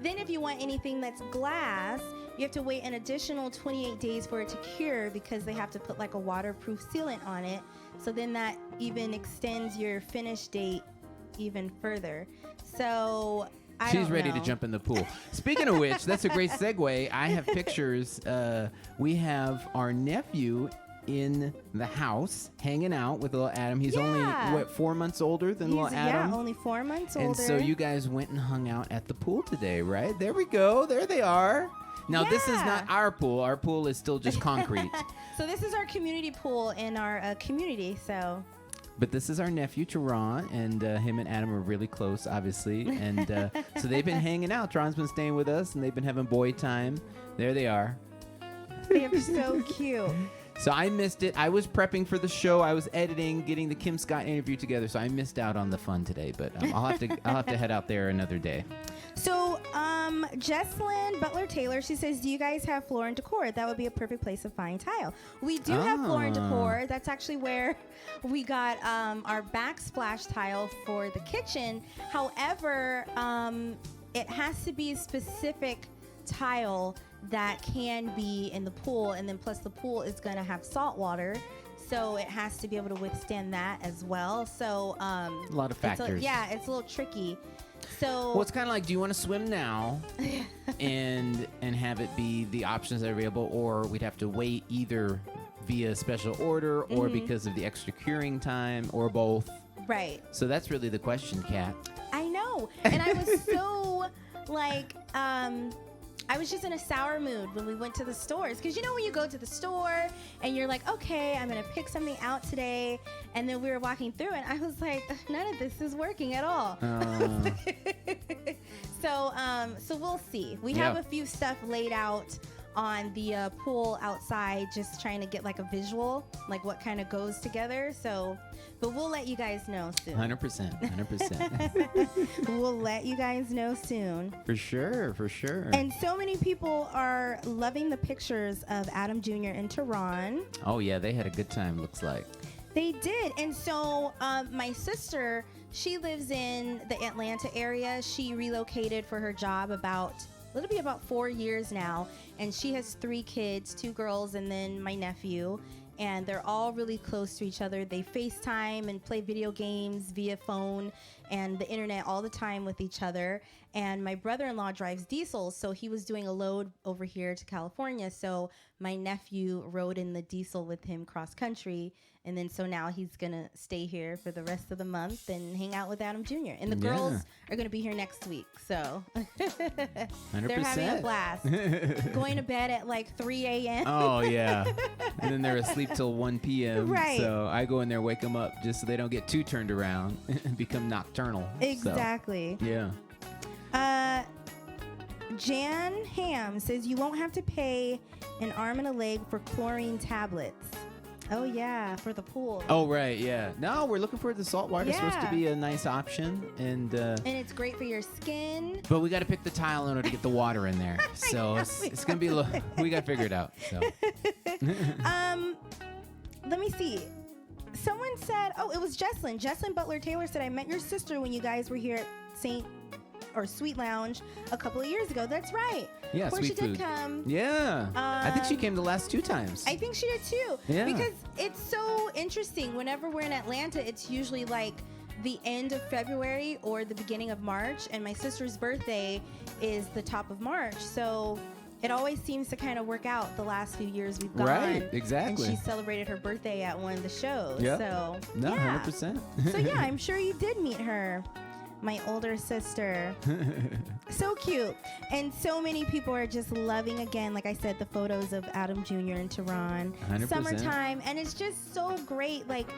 Speaker 4: Then if you want anything that's glass, you have to wait an additional 28 days for it to cure because they have to put like a waterproof sealant on it. So then that even extends your finish date even further. So
Speaker 1: She's ready to jump in the pool. Speaking of which, that's a great segue. I have pictures. We have our nephew in the house hanging out with little Adam. He's only, what, 4 months older than little Adam?
Speaker 4: Yeah, only 4 months older.
Speaker 1: And so you guys went and hung out at the pool today, right? There we go. There they are. Now, this is not our pool. Our pool is still just concrete.
Speaker 4: So this is our community pool in our community, so...
Speaker 1: But this is our nephew, Teron, and him and Adam are really close, obviously. And so they've been hanging out. Teron's been staying with us, and they've been having boy time. There they are.
Speaker 4: They are so cute.
Speaker 1: So I missed it. I was prepping for the show. I was editing, getting the Kim Scott interview together. So I missed out on the fun today. But I'll have to head out there another day.
Speaker 4: So, Jesslyn Butler Taylor, she says, do you guys have floor and decor? That would be a perfect place to find tile. We do have floor and decor. That's actually where we got our backsplash tile for the kitchen. However, it has to be a specific tile that can be in the pool, and then plus the pool is going to have salt water. So it has to be able to withstand that as well. So a
Speaker 1: lot of factors.
Speaker 4: It's a little tricky. So
Speaker 1: well, it's kind of like, do you want to swim now and have it be the options that are available, or we'd have to wait either via special order or because of the extra curing time, or both.
Speaker 4: Right.
Speaker 1: So that's really the question, Kat.
Speaker 4: I know. And I was so like I was just in a sour mood when we went to the stores. Because you know when you go to the store and you're like, okay, I'm going to pick something out today. And then we were walking through and I was like, none of this is working at all. So we'll see. We have a few stuff laid out on the pool outside, just trying to get like a visual, like what kind of goes together. So, but we'll let you guys know soon.
Speaker 1: 100%.
Speaker 4: We'll let you guys know soon.
Speaker 1: For sure.
Speaker 4: And so many people are loving the pictures of Adam Jr. and Teron.
Speaker 1: Oh yeah, they had a good time, looks like.
Speaker 4: They did. And so my sister, she lives in the Atlanta area. She relocated for her job it'll be about 4 years now, and she has 3 kids, 2 girls and then my nephew, and they're all really close to each other. They FaceTime and play video games via phone and the internet all the time with each other. And my brother-in-law drives diesel, so he was doing a load over here to California, so my nephew rode in the diesel with him cross country. And then so now he's going to stay here for the rest of the month and hang out with Adam Jr. And the girls are going to be here next week. So
Speaker 1: 100%.
Speaker 4: They're having a blast. Going to bed at like 3 a.m.
Speaker 1: Oh, yeah. And then they're asleep till 1 p.m.
Speaker 4: Right.
Speaker 1: So I go in there, wake them up just so they don't get too turned around and become nocturnal.
Speaker 4: Exactly.
Speaker 1: So, yeah.
Speaker 4: Jan Ham says you won't have to pay an arm and a leg for chlorine tablets. Oh, yeah, for the pool.
Speaker 1: Oh, right, yeah. No, we're looking for the salt water. It's supposed to be a nice option. And
Speaker 4: it's great for your skin.
Speaker 1: But we got to pick the tile in order to get the water in there. So it's going to be we got to figure it out. So.
Speaker 4: Let me see. Someone said, it was Jesslyn. Jesslyn Butler Taylor said, I met your sister when you guys were here at Sweet Lounge a couple of years ago. That's right.
Speaker 1: Yeah,
Speaker 4: of course
Speaker 1: Sweet
Speaker 4: she
Speaker 1: Food.
Speaker 4: did come.
Speaker 1: Yeah. I think she came the last 2 times.
Speaker 4: I think she did too.
Speaker 1: Yeah.
Speaker 4: Because it's so interesting. Whenever we're in Atlanta, it's usually like the end of February or the beginning of March. And my sister's birthday is the top of March. So it always seems to kind of work out the last few years we've gone.
Speaker 1: Right, exactly.
Speaker 4: And she celebrated her birthday at one of the shows.
Speaker 1: Yeah.
Speaker 4: So,
Speaker 1: no,
Speaker 4: yeah.
Speaker 1: 100%.
Speaker 4: So, yeah, I'm sure you did meet her. My older sister. So cute. And so many people are just loving, again, like I said, the photos of Adam Jr. and Teron.
Speaker 1: 100%.
Speaker 4: Summertime. And it's just so great. Like,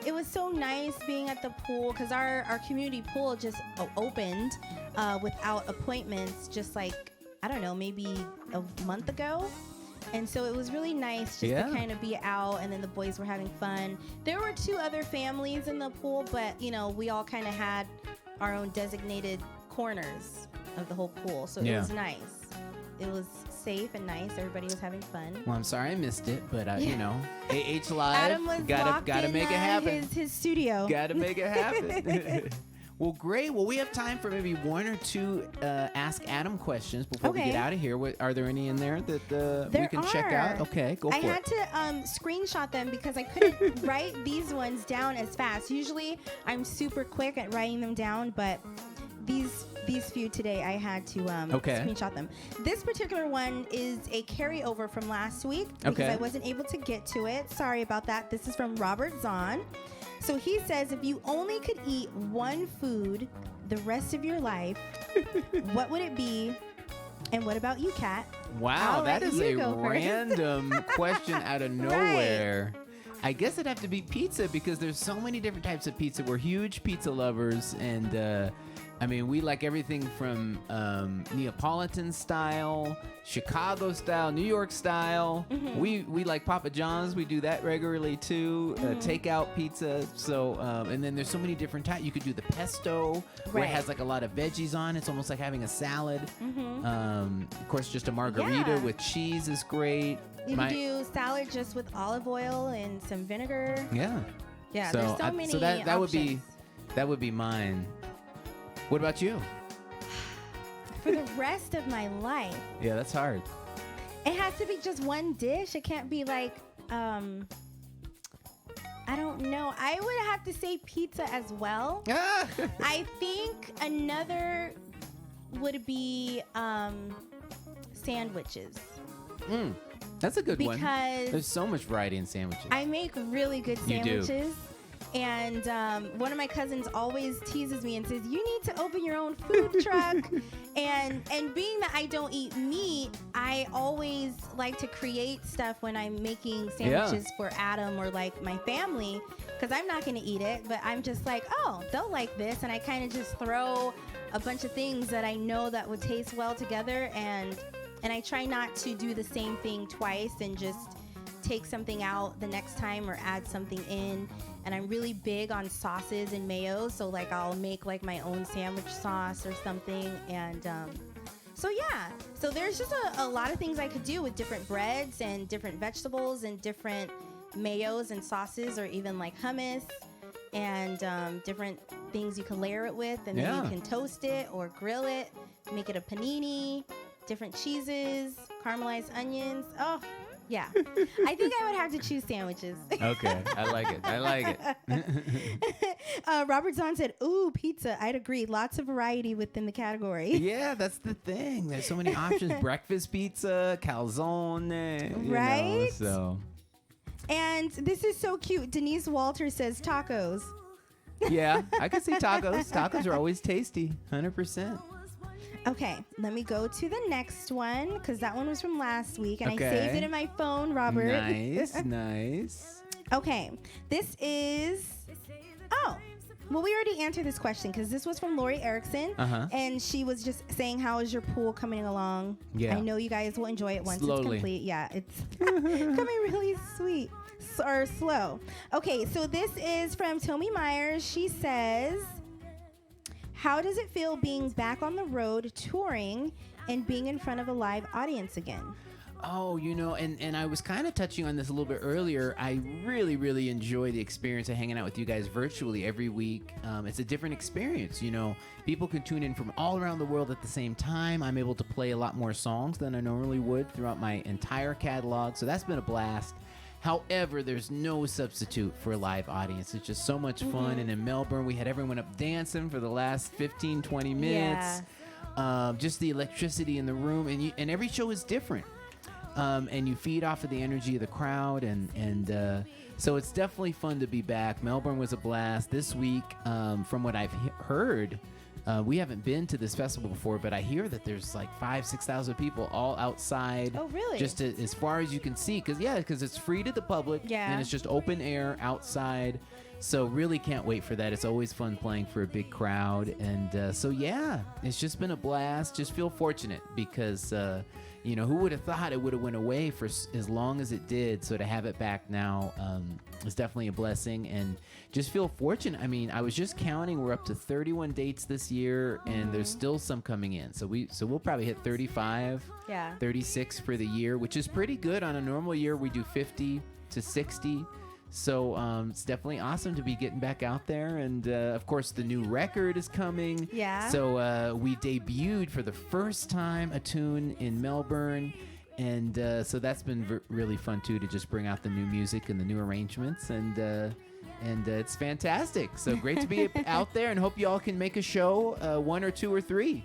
Speaker 4: it was so nice being at the pool because our community pool just opened without appointments just like, I don't know, maybe a month ago. And so it was really nice just to kind of be out, and then the boys were having fun. There were 2 other families in the pool, but, you know, we all kind of had our own designated corners of the whole pool. So it was nice. It was safe and nice. Everybody was having fun.
Speaker 1: Well, I'm sorry I missed it, but you know, AH Live,
Speaker 4: Adam was
Speaker 1: gotta make it happen.
Speaker 4: His studio.
Speaker 1: Gotta make it happen. Well, great. Well, we have time for maybe 1 or 2 Ask Adam questions before we get out of here. Are there any in there that we can check out? Okay, go for it.
Speaker 4: I had to screenshot them because I couldn't write these ones down as fast. Usually, I'm super quick at writing them down, but these few today, I had to screenshot them. This particular one is a carryover from last week because I wasn't able to get to it. Sorry about that. This is from Robert Zahn. So he says, if you only could eat one food the rest of your life, what would it be? And what about you, Kat?
Speaker 1: Wow, that is a random question out of nowhere. Right. I guess it'd have to be pizza because there's so many different types of pizza. We're huge pizza lovers, and I mean, we like everything from Neapolitan style, Chicago style, New York style. Mm-hmm. We like Papa John's. We do that regularly too. Takeout pizza. So and then there's so many different types. You could do the pesto, where it has like a lot of veggies on. It's almost like having a salad. Mm-hmm. Of course, just a margarita with cheese is great.
Speaker 4: You can do salad just with olive oil and some vinegar.
Speaker 1: Yeah.
Speaker 4: Yeah. So, there's so many.
Speaker 1: So that would be mine. What about you?
Speaker 4: For the rest of my life.
Speaker 1: Yeah, that's hard.
Speaker 4: It has to be just one dish. It can't be like, I don't know. I would have to say pizza as well. I think another would be sandwiches.
Speaker 1: That's a good one.
Speaker 4: Because
Speaker 1: there's so much variety in sandwiches.
Speaker 4: I make really good sandwiches.
Speaker 1: You do.
Speaker 4: And one of my cousins always teases me and says, you need to open your own food truck. and being that I don't eat meat, I always like to create stuff when I'm making sandwiches for Adam or like my family, because I'm not going to eat it, but I'm just like, oh, they'll like this. And I kind of just throw a bunch of things that I know that would taste well together. And I try not to do the same thing twice and just take something out the next time or add something in. And I'm really big on sauces and mayo, so like I'll make like my own sandwich sauce or something. And so there's just a lot of things I could do with different breads and different vegetables and different mayos and sauces, or even like hummus and different things you can layer it with, and then you can toast it or grill it, make it a panini, different cheeses, caramelized onions. Oh, yeah. I think I would have to choose sandwiches.
Speaker 1: Okay. I like it.
Speaker 4: Robert Zahn said, ooh, pizza. I'd agree. Lots of variety within the category.
Speaker 1: Yeah, that's the thing. There's so many options. Breakfast pizza, calzone.
Speaker 4: Right?
Speaker 1: So.
Speaker 4: And this is so cute. Denise Walter says tacos.
Speaker 1: Yeah, I could see tacos. Tacos are always tasty. 100%.
Speaker 4: Okay, let me go to the next one, because that one was from last week, and I saved it in my phone, Robert.
Speaker 1: Nice.
Speaker 4: Okay, this is... Oh, well, we alrealready answered this question, because this was from Lori Erickson, and she was just saying, how is your pool coming along? Yeah. I know you guys will enjoy it once it's complete. Yeah, it's coming really sweet. Or slow. Okay, so this is from Tommy Myers. She says... How does it feel being back on the road touring and being in front of a live audience again?
Speaker 1: Oh, and I was kind of touching on this a little bit earlier. I really, really enjoy the experience of hanging out with you guys virtually every week. It's a different experience. People can tune in from all around the world at the same time. I'm able to play a lot more songs than I normally would throughout my entire catalog. So that's been a blast. However, there's no substitute for a live audience. It's just so much fun. And in Melbourne, we had everyone up dancing for the last 15, 20 minutes. Yeah. Just the electricity in the room. And every show is different. And you feed off of the energy of the crowd. And so it's definitely fun to be back. Melbourne was a blast. This week, from what I've heard, we haven't been to this festival before, but I hear that there's like 5,000-6,000 people all outside.
Speaker 4: Oh, really?
Speaker 1: Just as far as you can see. Because it's free to the public.
Speaker 4: Yeah.
Speaker 1: And it's just open air outside. So really can't wait for that. It's always fun playing for a big crowd. And so, yeah, it's just been a blast. Just feel fortunate because, who would have thought it would have went away for as long as it did. So to have it back now is definitely a blessing. And just feel fortunate. I mean, I was just counting. We're up to 31 dates this year, and there's still some coming in. So we'll probably hit 35, 36 for the year, which is pretty good. On a normal year, we do 50 to 60. So it's definitely awesome to be getting back out there. And, of course, the new record is coming.
Speaker 4: Yeah.
Speaker 1: So we debuted for the first time a tune in Melbourne. And so that's been really fun, too, to just bring out the new music and the new arrangements. And it's fantastic. So great to be out there, and hope you all can make a show, 1 or 2 or 3.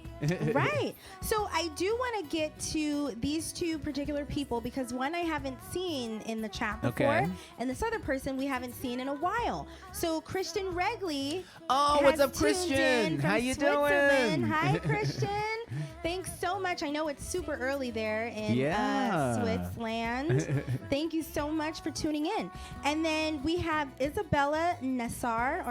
Speaker 4: Right. So I do want to get to these two particular people because one I haven't seen in the chat before, and this other person we haven't seen in a while. So Christian Regley.
Speaker 1: Oh, what's up, Christian? How you doing?
Speaker 4: Hi, Christian. Thanks so much. I know it's super early there in Switzerland. Thank you so much for tuning in. And then we have Isabella Nasser,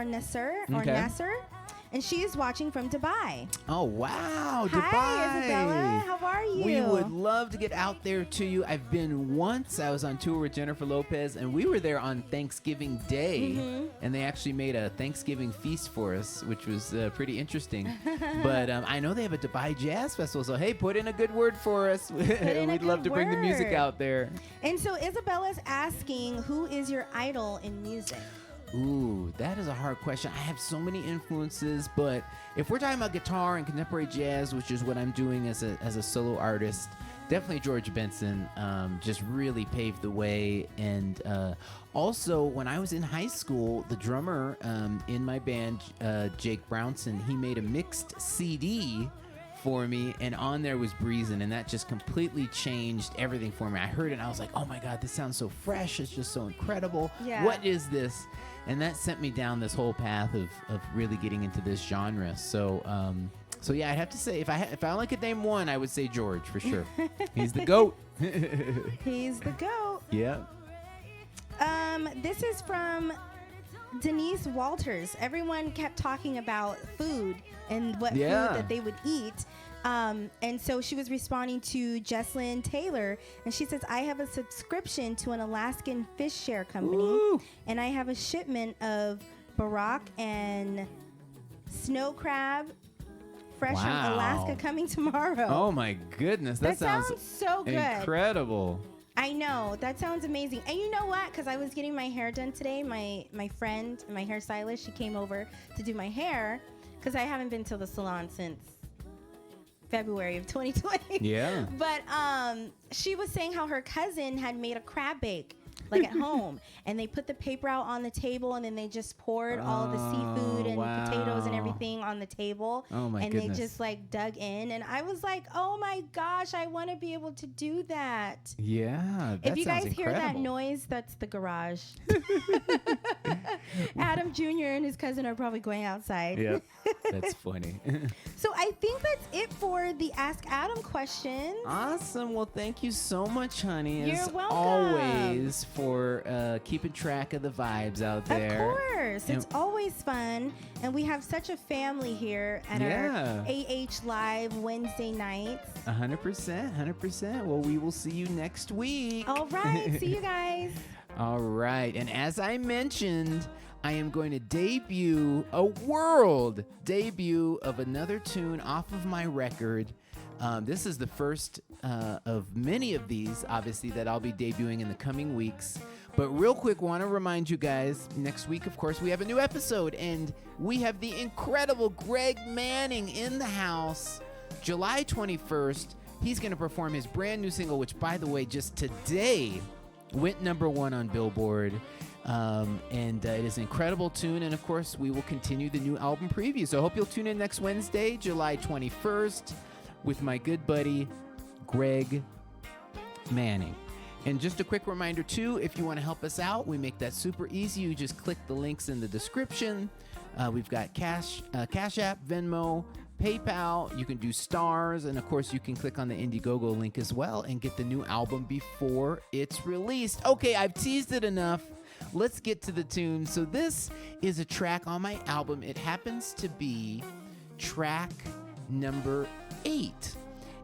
Speaker 4: and she is watching from Dubai.
Speaker 1: Oh, wow.
Speaker 4: Hi,
Speaker 1: Dubai.
Speaker 4: Isabella. How are you?
Speaker 1: We would love to get out there to you. I've been once. I was on tour with Jennifer Lopez, and we were there on Thanksgiving Day, and they actually made a Thanksgiving feast for us, which was pretty interesting. But I know they have a Dubai Jazz Festival, so hey, put in a good word for us. We'd love to bring the music out there.
Speaker 4: And so Isabella's asking, who is your idol in music?
Speaker 1: Ooh, that is a hard question. I have so many influences, but if we're talking about guitar and contemporary jazz, which is what I'm doing as a solo artist, definitely George Benson just really paved the way. And also, when I was in high school, the drummer in my band, Jake Brownson, he made a mixed CD for me, and on there was Breezin', and that just completely changed everything for me. I heard it, and I was like, oh my God, this sounds so fresh. It's just so incredible.
Speaker 4: Yeah.
Speaker 1: What is this? And that sent me down this whole path of really getting into this genre. So yeah, I'd have to say, if I only could name one, I would say George for sure. He's the GOAT.
Speaker 4: He's the GOAT.
Speaker 1: Yeah.
Speaker 4: This is from Denise Walters. Everyone kept talking about food and what food that they would eat. And so she was responding to Jesslyn Taylor, and she says, I have a subscription to an Alaskan fish share company.
Speaker 1: Ooh.
Speaker 4: And I have a shipment of Barak and snow crab fresh from Alaska coming tomorrow.
Speaker 1: Oh my goodness. That sounds
Speaker 4: so good.
Speaker 1: Incredible.
Speaker 4: I know. That sounds amazing. And you know what? Because I was getting my hair done today. My friend, my hairstylist, she came over to do my hair because I haven't been to the salon since February of 2020.
Speaker 1: Yeah.
Speaker 4: But she was saying how her cousin had made a crab bake like at home, and they put the paper out on the table, and then they just poured all the seafood and potatoes and everything on the table.
Speaker 1: Oh my
Speaker 4: goodness.
Speaker 1: They
Speaker 4: just like dug in, and I was like, oh my gosh, I want to be able to do that.
Speaker 1: Yeah, that
Speaker 4: if you guys
Speaker 1: sounds
Speaker 4: hear that
Speaker 1: incredible.
Speaker 4: noise, that's the garage. Adam Jr. and his cousin are probably going outside.
Speaker 1: Yeah, that's funny.
Speaker 4: So I think that's it for the Ask Adam questions.
Speaker 1: Awesome. Well, thank you so much, honey.
Speaker 4: You're
Speaker 1: as
Speaker 4: welcome.
Speaker 1: always, for keeping track of the vibes out there.
Speaker 4: Of course. It's always fun. And we have such a family here at our AH Live Wednesday nights.
Speaker 1: 100%. Well, we will see you next week.
Speaker 4: All right. See you guys.
Speaker 1: All right. And as I mentioned, I am going to debut a world debut of another tune off of my record. This is the first of many of these, obviously, that I'll be debuting in the coming weeks. But real quick, want to remind you guys, next week, of course, we have a new episode, and we have the incredible Greg Manning in the house. July 21st, he's going to perform his brand new single, which, by the way, just today went #1 on Billboard. And it is an incredible tune. And, of course, we will continue the new album preview. So I hope you'll tune in next Wednesday, July 21st, with my good buddy, Greg Manning. And just a quick reminder, too, if you want to help us out, we make that super easy. You just click the links in the description. We've got Cash App, Venmo, PayPal, you can do stars, and of course you can click on the Indiegogo link as well and get the new album before it's released. Okay, I've teased it enough. Let's get to the tune. So this is a track on my album. It happens to be track number 8.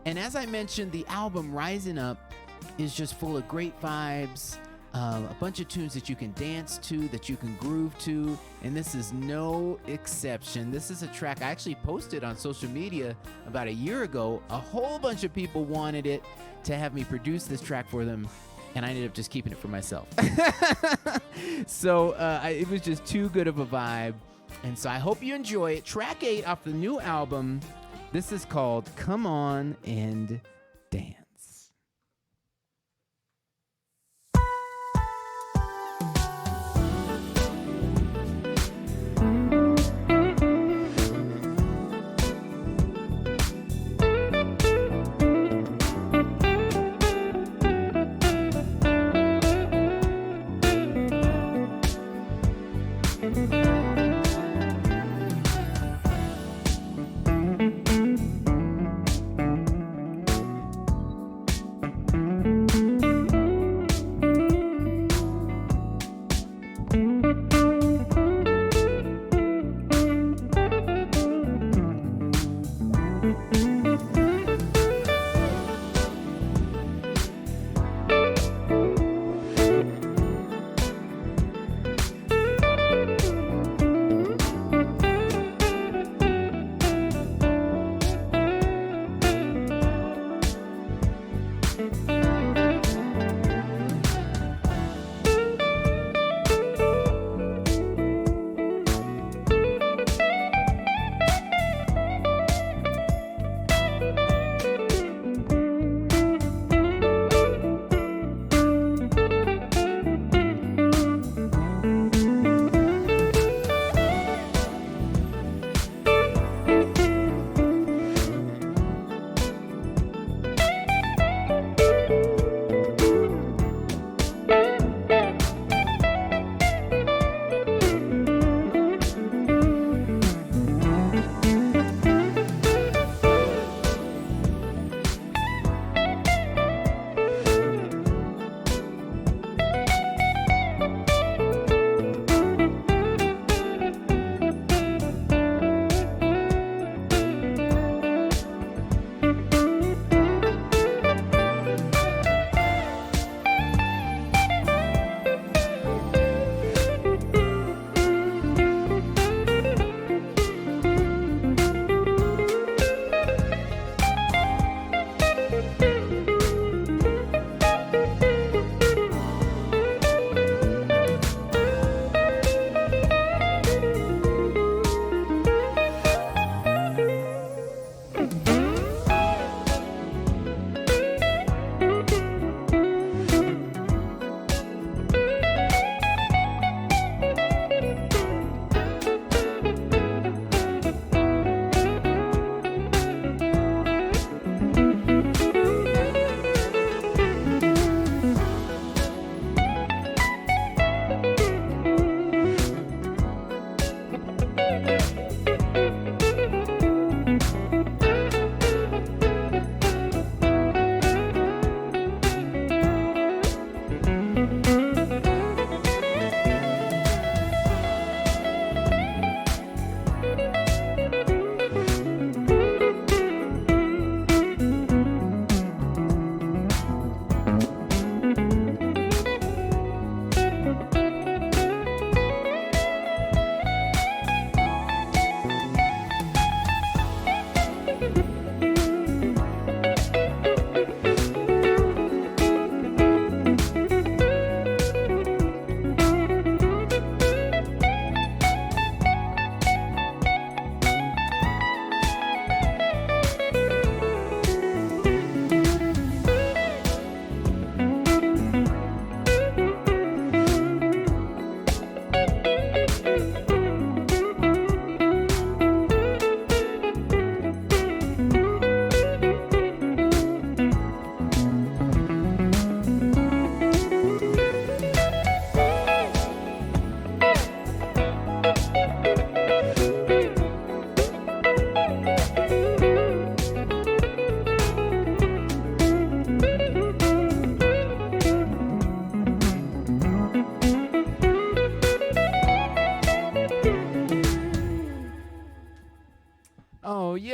Speaker 1: And as I mentioned, the album Rising Up is just full of great vibes, a bunch of tunes that you can dance to, that you can groove to, and this is no exception. This is a track I actually posted on social media about a year ago. A whole bunch of people wanted it to have me produce this track for them, and I ended up just keeping it for myself. So it was just too good of a vibe, and so I hope you enjoy it. Track 8 off the new album. This is called Come On and Dance.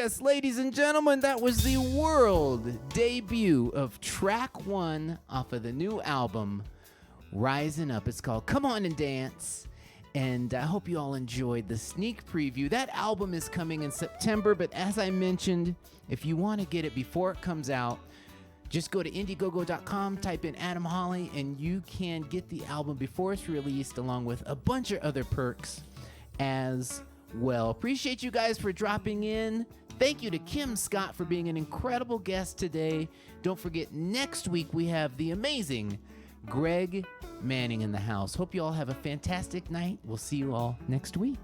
Speaker 1: Yes, ladies and gentlemen, that was the world debut of track 1 off of the new album, Rising Up. It's called Come On and Dance. And I hope you all enjoyed the sneak preview. That album is coming in September, but as I mentioned, if you want to get it before it comes out, just go to Indiegogo.com, type in Adam Holly, and you can get the album before it's released, along with a bunch of other perks as well. Appreciate you guys for dropping in. Thank you to Kim Scott for being an incredible guest today. Don't forget, next week we have the amazing Greg Manning in the house. Hope you all have a fantastic night. We'll see you all next week.